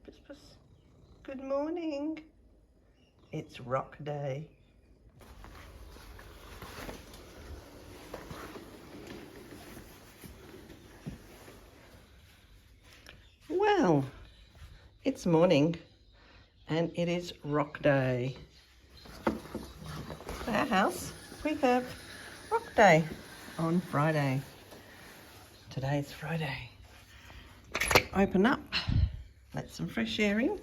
Puss, puss. Good morning. It's rock day. Well, it's morning and it is rock day. At our house, we have rock day on Friday. Today's Friday. Open up, let some fresh air in,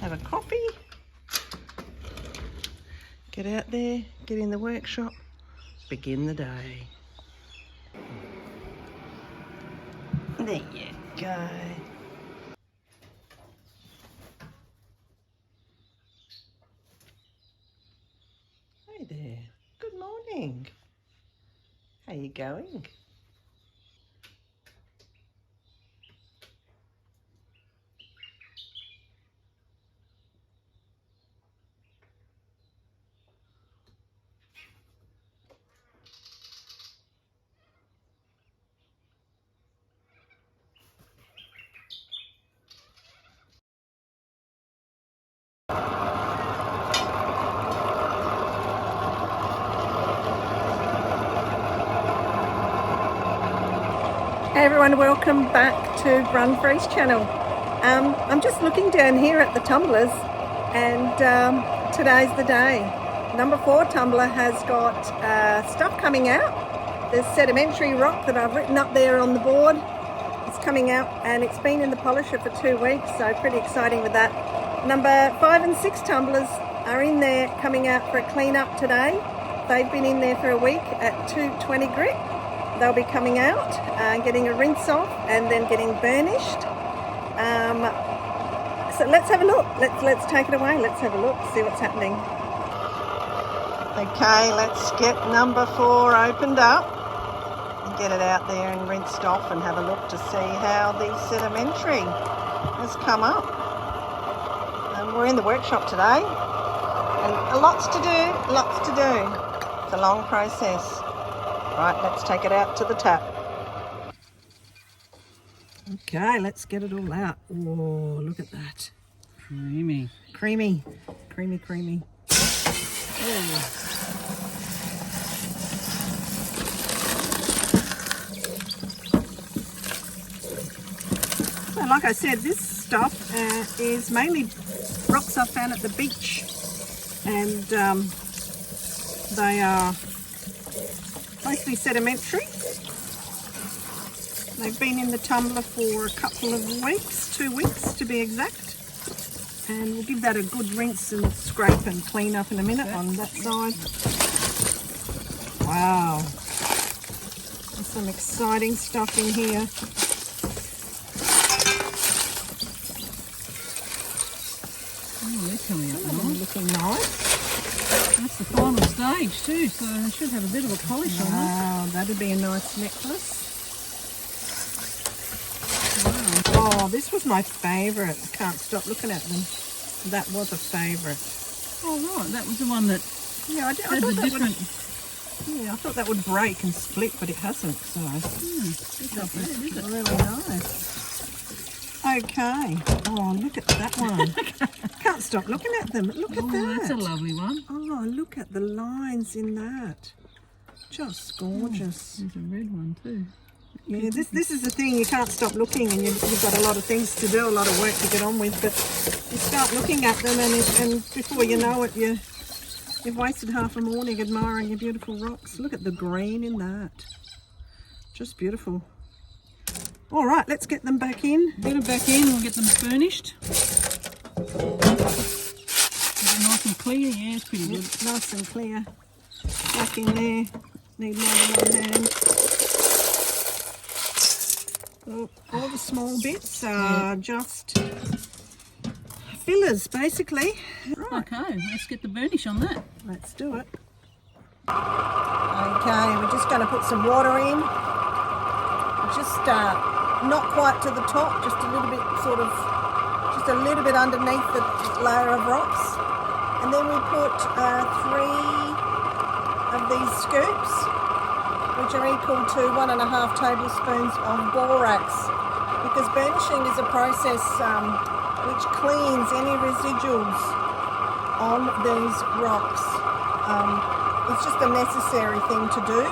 have a coffee, get out there, get in the workshop, begin the day. There you go. Hey there, good morning. How you going? Hey everyone, welcome back to BrunFree's channel. I'm just looking down here at the Tumblers and today's the day. Number 4 tumbler has got stuff coming out. There's sedimentary rock that I've written up there on the board. It's coming out and it's been in the polisher for 2 weeks, so pretty exciting with that. Number 5 and 6 tumblers are in there coming out for a clean up today. They've been in there for a week at 220 grit. They'll be coming out, getting a rinse off and then getting burnished. So let's have a look. Let's take it away. Let's have a look, see what's happening. Okay, let's get number 4 opened up and get it out there and rinsed off and have a look to see how the sedimentary has come up. We're in the workshop today and lots to do. It's a long process. Right, let's take it out to the tap. Okay, let's get it all out. Oh, look at that. Creamy. Creamy. Creamy. Oh. So like I said, this stuff is mainly rocks I found at the beach. And they are mostly sedimentary. They've been in the tumbler for a couple of weeks, 2 weeks to be exact. And we'll give that a good rinse and scrape and clean up in a minute on that side. Wow. There's some exciting stuff in here. Oh, they're coming up nice. Looking nice. That's the final stage too, so I should have a bit of a polish on it. Wow, that'd be a nice necklace. Wow. Oh, this was my favourite. I can't stop looking at them. That was a favourite. Oh right, that was the one that I had thought the different... I thought that would break and split, but it hasn't, so it's not bad, is it? Really nice. Okay. Oh, look at that one. Can't stop looking at them. Look at that. That's a lovely one. Oh, look at the lines in that. Just gorgeous. There's a red one too. Yeah, this is the thing. You can't stop looking, and you've got a lot of things to do, a lot of work to get on with. But you start looking at them, and before you know it, you've wasted half a morning admiring your beautiful rocks. Look at the green in that. Just beautiful. All right, let's get them back in. Get them back in, we'll get them burnished. Nice and clear, yeah, it's pretty good. Nice and clear. Back in there. Need more than one hand. All the small bits are just fillers, basically. Right. Okay, let's get the burnish on that. Let's do it. Okay, we're just going to put some water in. Just not quite to the top, just a little bit just a little bit underneath the layer of rocks. And then we put 3 of these scoops, which are equal to 1.5 tablespoons of borax. You because burnishing is a process which cleans any residuals on these rocks. It's just a necessary thing to do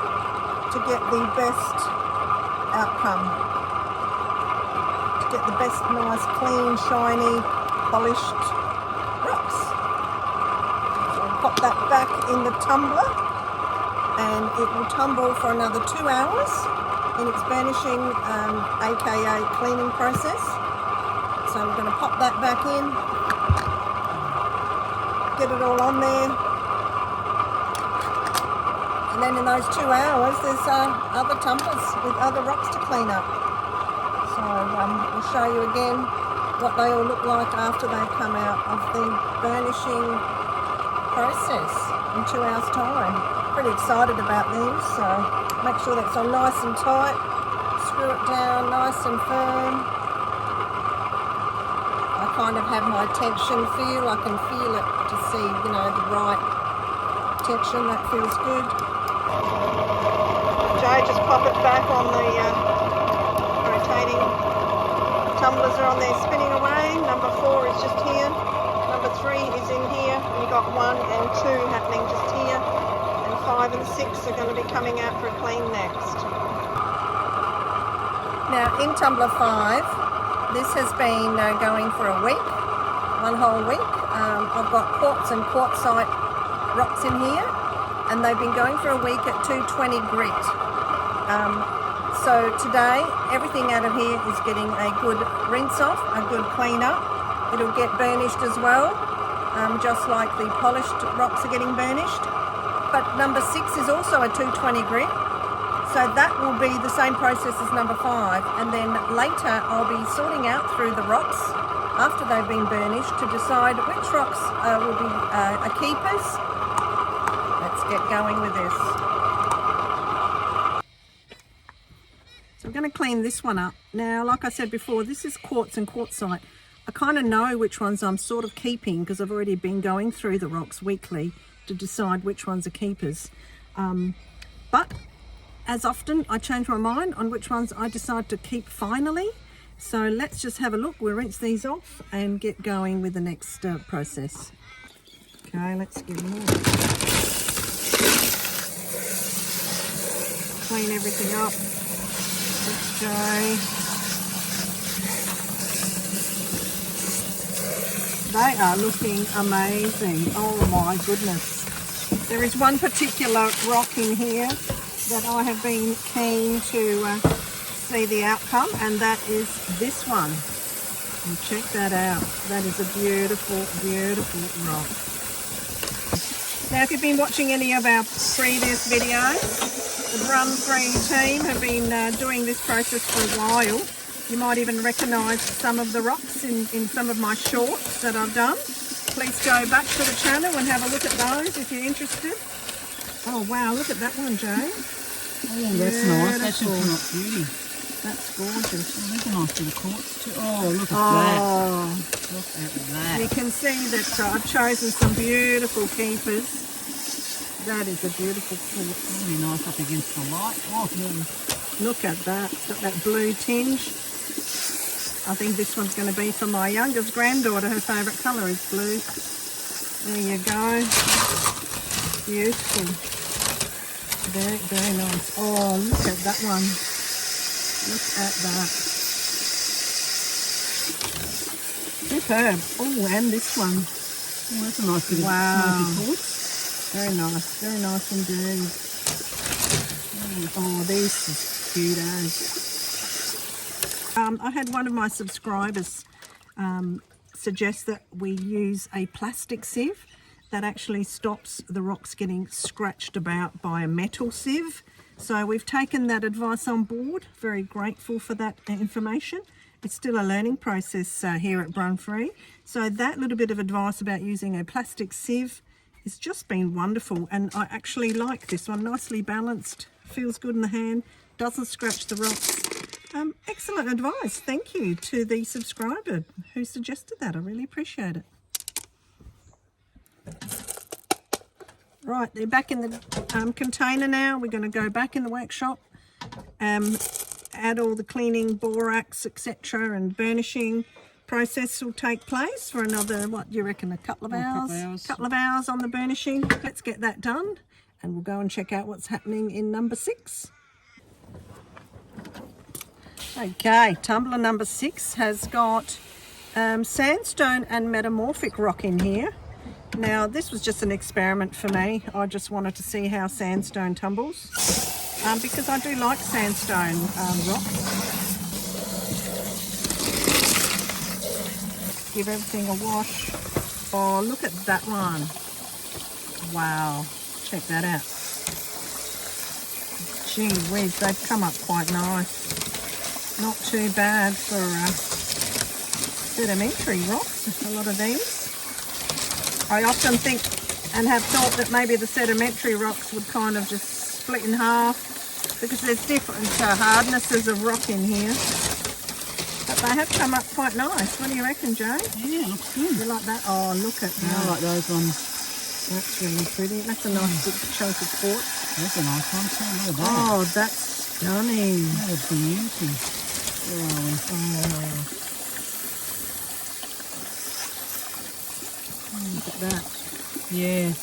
to get the best outcome, to get the best nice, clean, shiny, polished rocks. So I'll pop that back in the tumbler and it will tumble for another 2 hours in its burnishing aka cleaning process. So we're going to pop that back in, get it all on there, and then in those 2 hours there's other tumblers with other rocks to clean up. So we'll show you again what they all look like after they come out of the burnishing process in 2 hours time. Pretty excited about these, so make sure that's all nice and tight, screw it down nice and firm. I kind of have my tension feel, I can feel it to see, you know, the right tension. That feels good. Jay, just pop it back on the rotating tumblers are on there spinning away. Number 4 is just here, number 3 is in here, and you got 1 and 2 happening just here, and 5 and 6 are going to be coming out for a clean next. Now in tumbler 5, this has been going for a week, 1 whole week. I've got quartz and quartzite rocks in here, and they've been going for a week at 220 grit. So today everything out of here is getting a good rinse off, a good clean up. It'll get burnished as well, just like the polished rocks are getting burnished. But number 6 is also a 220 grit. So that will be the same process as number 5, and then later I'll be sorting out through the rocks after they've been burnished to decide which rocks will be keepers. Let's get going with this. So I'm going to clean this one up. Now, like I said before, this is quartz and quartzite. I kind of know which ones I'm sort of keeping because I've already been going through the rocks weekly to decide which ones are keepers. But as often, I change my mind on which ones I decide to keep finally. So let's just have a look. We'll rinse these off and get going with the next process. Okay, let's give them all. Clean everything up. Let's go. They are looking amazing. Oh my goodness. There is one particular rock in here that I have been keen to see the outcome, and that is this one. And check that out. That is a beautiful, beautiful rock. Now, if you've been watching any of our previous videos, the BrunFree team have been doing this process for a while. You might even recognise some of the rocks in some of my shorts that I've done. Please go back to the channel and have a look at those if you're interested. Oh wow, look at that one, Jane. Oh, that's nice. That should come up beauty. That's gorgeous. Oh, there's a nice little quartz too. Oh, look at that. Look at that. You can see that I've chosen some beautiful keepers. That is a beautiful quartz. Really nice up against the light. Oh, look at that. It's got that blue tinge. I think this one's going to be for my youngest granddaughter. Her favourite colour is blue. There you go. Beautiful. Very, very nice. Oh, look at that one. Look at that. Superb. Oh, and this one. oh, that's a nice bit of quartz. Very nice indeed. Oh, these are cute as. I had one of my subscribers suggest that we use a plastic sieve that actually stops the rocks getting scratched about by a metal sieve. So we've taken that advice on board. Very grateful for that information. It's still a learning process here at BrunFree. So that little bit of advice about using a plastic sieve has just been wonderful, and I actually like this one. Nicely balanced, feels good in the hand, doesn't scratch the rocks. Excellent advice. Thank you to the subscriber who suggested that. I really appreciate it. Right, they're back in the container now. We're going to go back in the workshop and add all the cleaning, borax, etc., and burnishing process will take place for another, what do you reckon, a couple of hours? Couple of hours on the burnishing. Let's get that done, and we'll go and check out what's happening in number 6. Okay, tumbler number 6 has got sandstone and metamorphic rock in here. Now, this was just an experiment for me. I just wanted to see how sandstone tumbles, because I do like sandstone rocks. Give everything a wash. Oh, look at that one. Wow, check that out. Gee whiz, they've come up quite nice. Not too bad for sedimentary rocks, a lot of these. I often think and have thought that maybe the sedimentary rocks would kind of just split in half because there's different hardnesses of rock in here. But they have come up quite nice. What do you reckon, Joe? Yeah, looks good. You like that? Oh, look at that. I like those ones. That's really pretty. That's a nice big chunk of quartz. That's a nice one too. Look at that. Oh, that's stunning. That is beauty. Oh. Look at that. Yeah.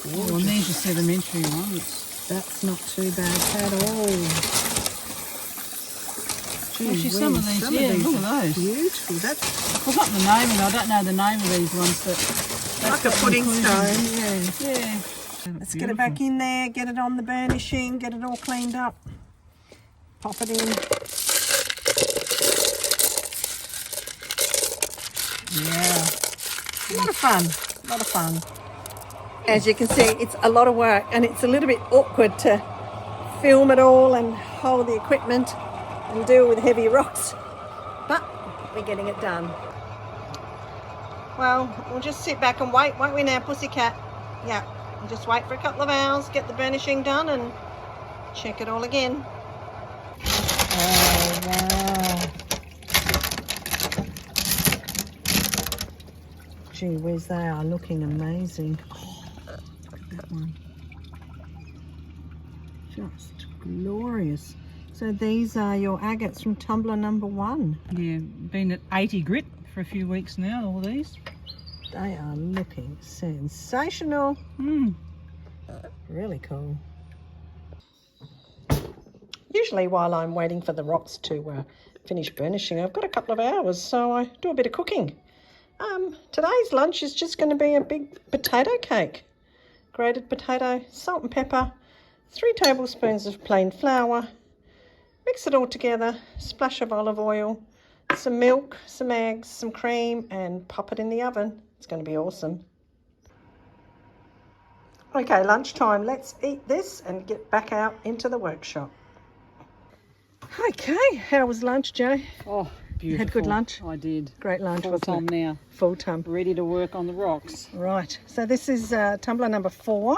Oh, and there's your sedimentary ones. That's not too bad at all. Actually, some of these, look at those. Beautiful. That's I've forgotten the name of them. I don't know the name of these ones, but like a pudding stone. Yeah. Let's get it back in there, get it on the burnishing, get it all cleaned up. Pop it in. Yeah. A lot of fun. A lot of fun. As you can see, it's a lot of work and it's a little bit awkward to film it all and hold the equipment and deal with heavy rocks. But we're getting it done. Well, we'll just sit back and wait, won't we now, pussycat? Yeah. We'll just wait for a couple of hours, get the burnishing done and check it all again. Oh, wow. Gee whiz, they are looking amazing. Oh, look at that one. Just glorious. So these are your agates from tumbler number 1. Yeah, been at 80 grit for a few weeks now, all these. They are looking sensational. Really cool. Usually while I'm waiting for the rocks to finish burnishing, I've got a couple of hours, so I do a bit of cooking. Today's lunch is just going to be a big potato cake. Grated potato, salt and pepper, 3 tablespoons of plain flour. Mix it all together, splash of olive oil, some milk, some eggs, some cream, and pop it in the oven. It's going to be awesome. Okay, lunchtime. Let's eat this and get back out into the workshop. Okay, how was lunch, Joe? Oh, beautiful. You had good lunch? I did. Great lunch, Full wasn't time it? now. Full time. Ready to work on the rocks. Right, so this is tumbler number 4.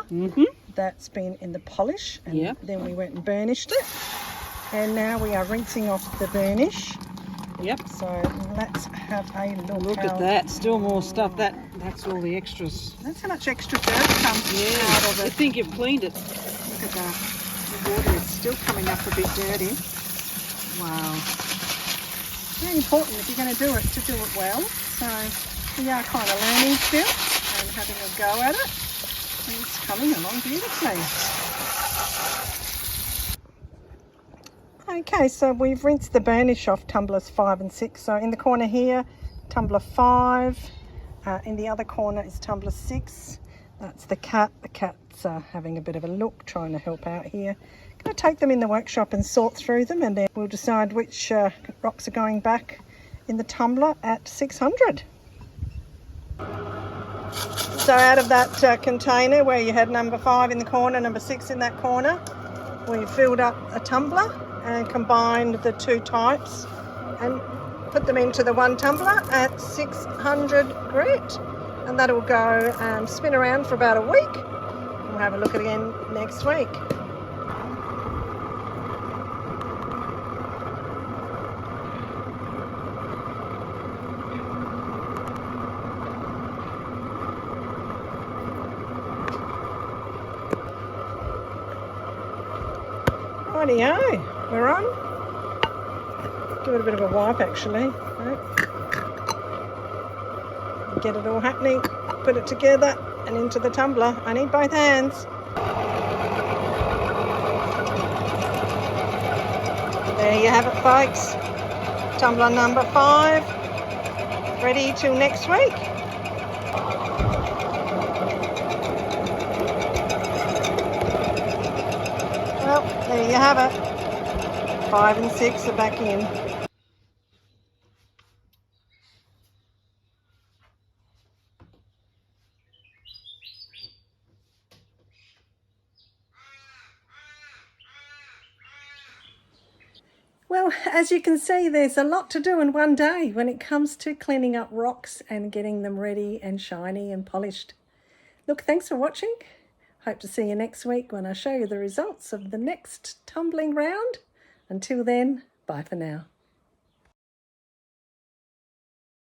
That's been in the polish, and then we went and burnished it. And now we are rinsing off the burnish. Yep. So let's have a look. Look at that. Still more stuff. That's all the extras. That's how much extra dirt comes out of it. I think you've cleaned it. Look at that. The water is still coming up a bit dirty. Wow. Very important if you're going to do it, to do it well. So we are kind of learning still and having a go at it. And it's coming along beautifully. Okay, so we've rinsed the burnish off tumblers 5 and 6. So in the corner here, tumbler 5. In the other corner is tumbler 6. That's the cat. The cat's having a bit of a look, trying to help out here. Going to take them in the workshop and sort through them, and then we'll decide which rocks are going back in the tumbler at 600. So out of that container where you had number 5 in the corner, number 6 in that corner, we filled up a tumbler and combined the 2 types and put them into the 1 tumbler at 600 grit, and that'll go spin around for about a week. We'll have a look at it again next week. Rightio, we're on. Give it a bit of a wipe actually. Right. Get it all happening. Put it together and into the tumbler. I need both hands. There you have it, folks. Tumbler number 5. Ready till next week. Well, there you have it. 5 and 6 are back in. Well, as you can see, there's a lot to do in one day when it comes to cleaning up rocks and getting them ready and shiny and polished. Look, thanks for watching. Hope to see you next week when I show you the results of the next tumbling round. Until then, bye for now.